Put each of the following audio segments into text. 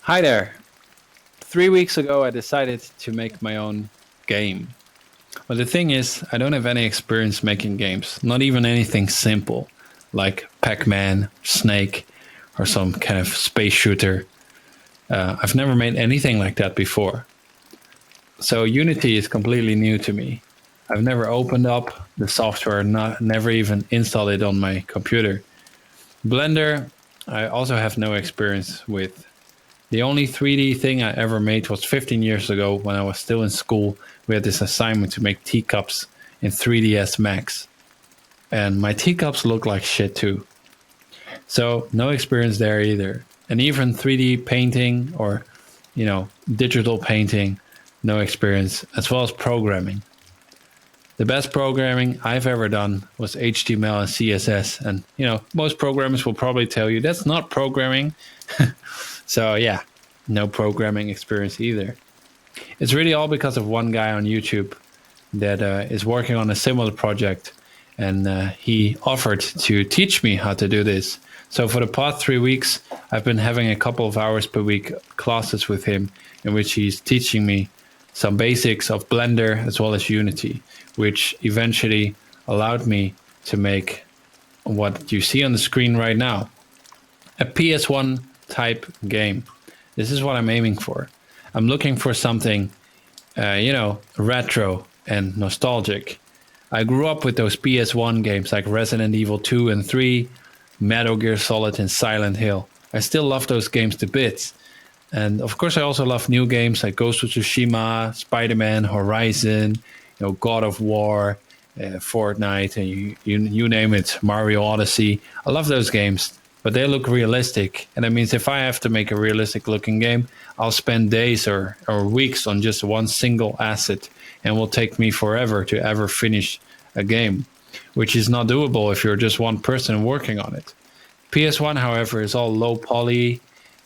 Hi there. 3 weeks ago, I decided to make my own game. But the thing is, I don't have any experience making games, not even anything simple like Pac Man, Snake, or some kind of space shooter. I've never made anything like that before. So Unity is completely new to me. I've never opened up the software, never even installed it on my computer. Blender, I also have no experience with. The only 3D thing I ever made was 15 years ago when I was still in school. We had this assignment to make teacups in 3ds Max. And my teacups look like shit too. So no experience there either. And even 3D painting or, digital painting, no experience, as well as programming. The best programming I've ever done was HTML and CSS. And, most programmers will probably tell you that's not programming. So yeah, no programming experience either. It's really all because of one guy on YouTube that is working on a similar project, and he offered to teach me how to do this. So for the past 3 weeks, I've been having a couple of hours per week classes with him in which he's teaching me some basics of Blender as well as Unity, which eventually allowed me to make what you see on the screen right now, a PS1 type game. This is what I'm aiming for. I'm looking for something, retro and nostalgic. I grew up with those PS1 games like Resident Evil 2 and 3, Metal Gear Solid, and Silent Hill. I still love those games to bits. And of course, I also love new games like Ghost of Tsushima, Spider-Man, Horizon, God of War, Fortnite, and you name it, Mario Odyssey. I love those games. But they look realistic. And that means if I have to make a realistic looking game, I'll spend days or weeks on just one single asset, and it will take me forever to ever finish a game, which is not doable if you're just one person working on it. PS1, however, is all low poly.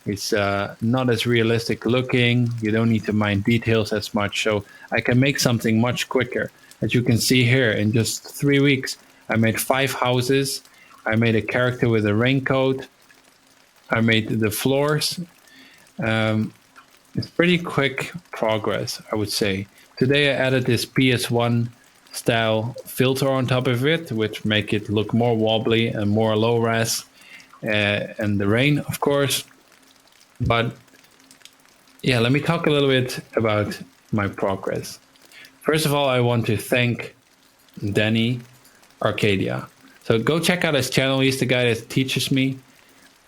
It's not as realistic looking. You don't need to mind details as much. So I can make something much quicker. As you can see here, in just 3 weeks, I made 5 houses. I made a character with a raincoat. I made the floors. It's pretty quick progress, I would say. Today I added this PS1-Style filter on top of it, which make it look more wobbly and more low-res. And the rain, of course. But yeah, let me talk a little bit about my progress. First of all, I want to thank Danny Arcadia. So go check out his channel. He's the guy that teaches me.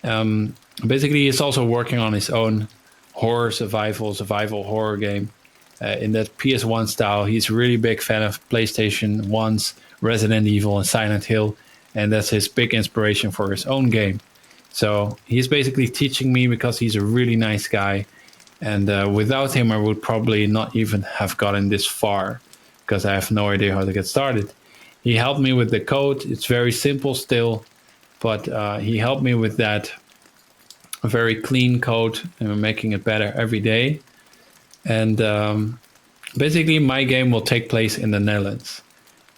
Basically, he's also working on his own survival horror game in that PS1 style. He's a really big fan of PlayStation 1's Resident Evil and Silent Hill, and that's his big inspiration for his own game. So he's basically teaching me because he's a really nice guy. And without him, I would probably not even have gotten this far because I have no idea how to get started. He helped me with the code. It's very simple still, but he helped me with that very clean code and making it better every day. And basically, my game will take place in the Netherlands,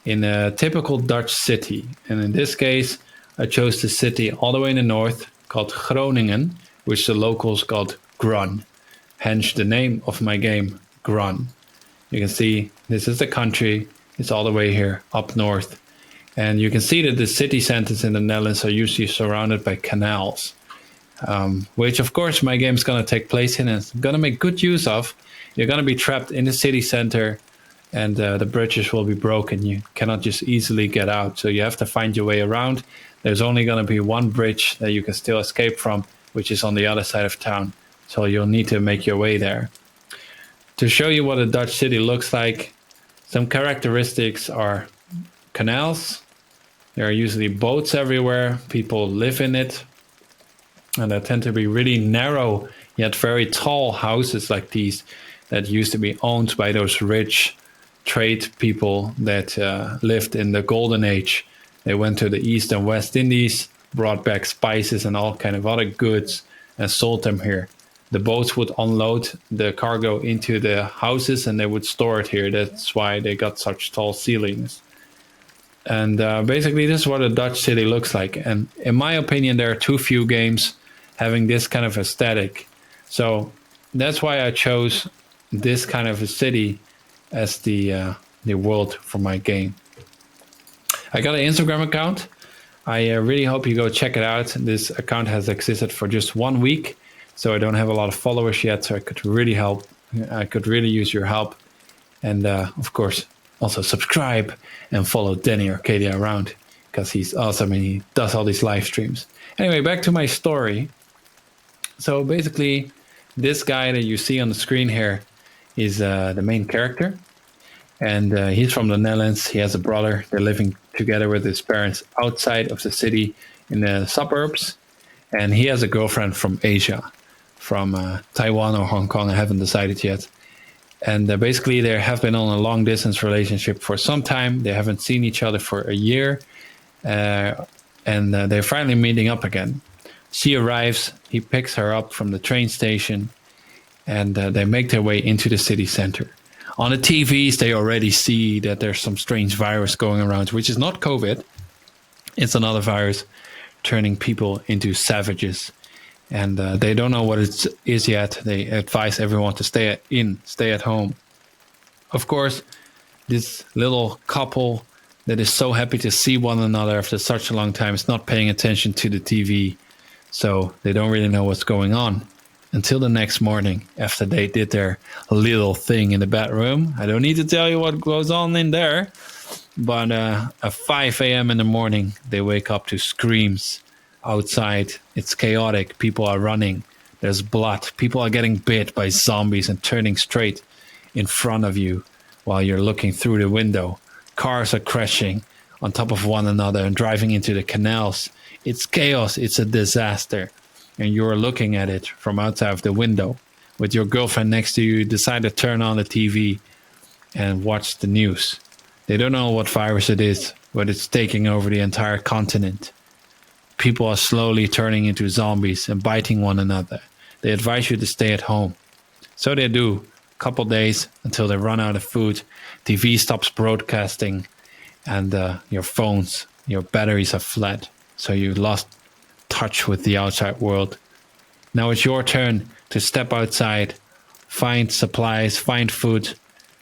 in a typical Dutch city. And in this case, I chose the city all the way in the north called Groningen, which the locals called Grunn. Hence the name of my game, Grunn. You can see this is the country. It's all the way here up north. And you can see that the city centers in the Netherlands are usually surrounded by canals, which of course my game is going to take place in and it's going to make good use of. You're going to be trapped in the city center and the bridges will be broken. You cannot just easily get out. So you have to find your way around. There's only going to be one bridge that you can still escape from, which is on the other side of town. So you'll need to make your way there. To show you what a Dutch city looks like, some characteristics are canals. There are usually boats everywhere. People live in it. And there tend to be really narrow yet very tall houses like these that used to be owned by those rich trade people that lived in the golden age. They went to the East and West Indies, brought back spices and all kind of other goods and sold them here. The boats would unload the cargo into the houses and they would store it here. That's why they got such tall ceilings. And basically this is what a Dutch city looks like. And in my opinion, there are too few games having this kind of aesthetic. So that's why I chose this kind of a city as the world for my game. I got an Instagram account. I really hope you go check it out. This account has existed for just 1 week, so I don't have a lot of followers yet. So I could really use your help, and of course, also subscribe and follow Danny Arcadia around because he's awesome and he does all these live streams. Anyway, back to my story. So basically, this guy that you see on the screen here is the main character. And he's from the Netherlands. He has a brother. They're living together with his parents outside of the city in the suburbs. And he has a girlfriend from Asia, from Taiwan or Hong Kong. I haven't decided yet. And basically, they have been on a long distance relationship for some time. They haven't seen each other for a year. And they're finally meeting up again. She arrives. He picks her up from the train station. And they make their way into the city center. On the TVs, they already see that there's some strange virus going around, which is not COVID. It's another virus turning people into savages. And they don't know what it is yet. They advise everyone to stay at home. Of course, this little couple that is so happy to see one another after such a long time is not paying attention to the TV. So they don't really know what's going on. Until the next morning, after they did their little thing in the bedroom. I don't need to tell you what goes on in there. But at 5 a.m. in the morning, they wake up to screams outside. It's chaotic. People are running. There's blood. People are getting bit by zombies and turning straight in front of you while you're looking through the window. Cars are crashing on top of one another and driving into the canals. It's chaos. It's a disaster. And you're looking at it from outside of the window with your girlfriend next to you. You decide to turn on the TV and watch the news. They don't know what virus it is, but it's taking over the entire continent. People are slowly turning into zombies and biting one another. They advise you to stay at home. So they do. A couple days until they run out of food. TV stops broadcasting and your phones, your batteries are flat. So you lost touch with the outside world. Now it's your turn to step outside, find supplies, find food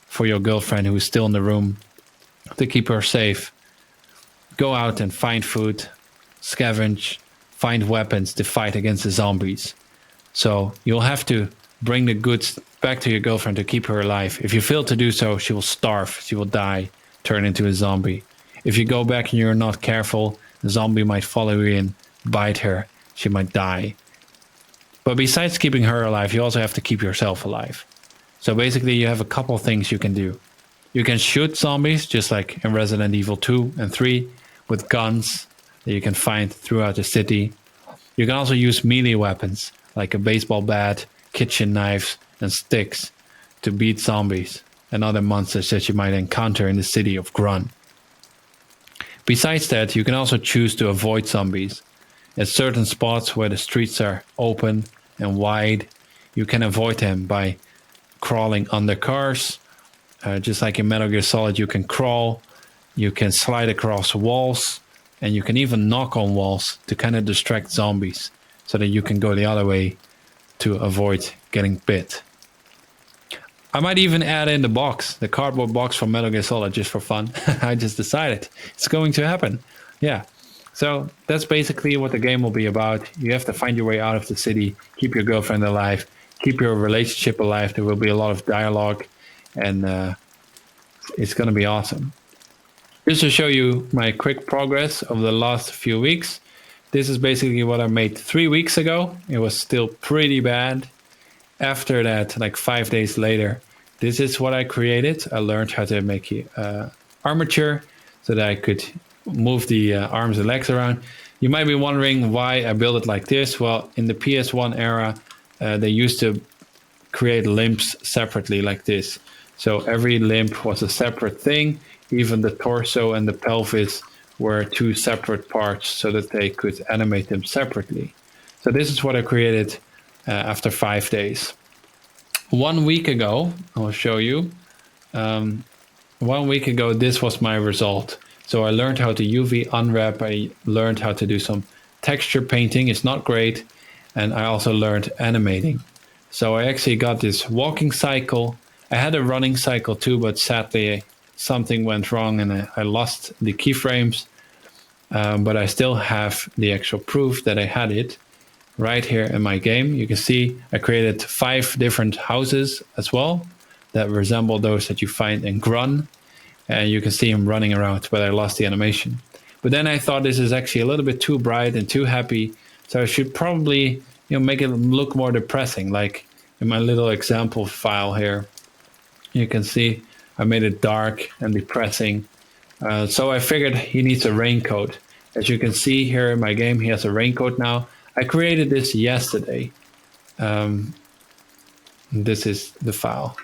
for your girlfriend who is still in the room to keep her safe. Go out and find food, scavenge, find weapons to fight against the zombies. So you'll have to bring the goods back to your girlfriend to keep her alive. If you fail to do so, she will starve, she will die, turn into a zombie. If you go back and you're not careful, the zombie might follow you in, bite her, she might die. But besides keeping her alive, you also have to keep yourself alive. So basically you have a couple things you can do. You can shoot zombies, just like in Resident Evil 2 and 3, with guns that you can find throughout the city. You can also use melee weapons, like a baseball bat, kitchen knives, and sticks to beat zombies and other monsters that you might encounter in the city of Grunn. Besides that, you can also choose to avoid zombies. At certain spots where the streets are open and wide, you can avoid them by crawling under cars. Just like in Metal Gear Solid, you can crawl, you can slide across walls, and you can even knock on walls to kind of distract zombies so that you can go the other way to avoid getting bit. I might even add in the cardboard box from Metal Gear Solid just for fun. I just decided it's going to happen. Yeah. So that's basically what the game will be about. You have to find your way out of the city, keep your girlfriend alive, keep your relationship alive. There will be a lot of dialogue, and it's going to be awesome. Just to show you my quick progress over the last few weeks. This is basically what I made 3 weeks ago. It was still pretty bad. After that, like 5 days later, this is what I created. I learned how to make armature so that I could move the arms and legs around. You might be wondering why I built it like this. Well, in the PS1 era, they used to create limbs separately like this. So every limb was a separate thing. Even the torso and the pelvis were two separate parts so that they could animate them separately. So this is what I created after 5 days. 1 week ago, I'll show you. 1 week ago, this was my result. So I learned how to UV unwrap. I learned how to do some texture painting. It's not great. And I also learned animating. So I actually got this walking cycle. I had a running cycle too, but sadly something went wrong and I lost the keyframes. But I still have the actual proof that I had it right here in my game. You can see I created 5 different houses as well that resemble those that you find in Grunn. And you can see him running around, but I lost the animation. But then I thought this is actually a little bit too bright and too happy. So I should probably, make it look more depressing. Like in my little example file here, you can see I made it dark and depressing. So I figured he needs a raincoat. As you can see here in my game, he has a raincoat now. I created this yesterday. This is the file.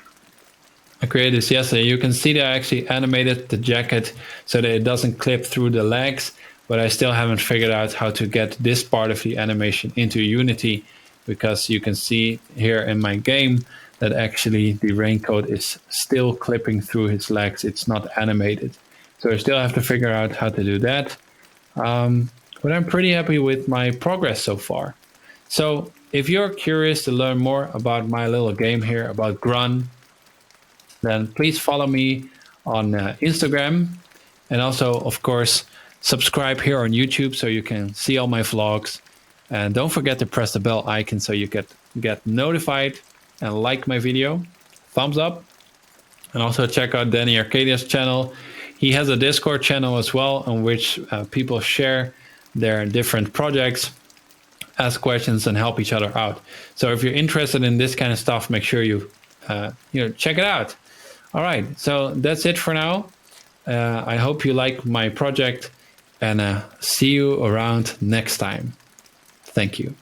I created this yesterday. You can see that I actually animated the jacket so that it doesn't clip through the legs, but I still haven't figured out how to get this part of the animation into Unity, because you can see here in my game that actually the raincoat is still clipping through his legs. It's not animated. So I still have to figure out how to do that. But I'm pretty happy with my progress so far. So if you're curious to learn more about my little game here, about Grunn, then please follow me on Instagram. And also, of course, subscribe here on YouTube so you can see all my vlogs. And don't forget to press the bell icon so you get notified, and like my video. Thumbs up. And also check out Danny Arcadia's channel. He has a Discord channel as well, on which people share their different projects, ask questions, and help each other out. So if you're interested in this kind of stuff, make sure you check it out. All right, so that's it for now. I hope you like my project, and see you around next time. Thank you.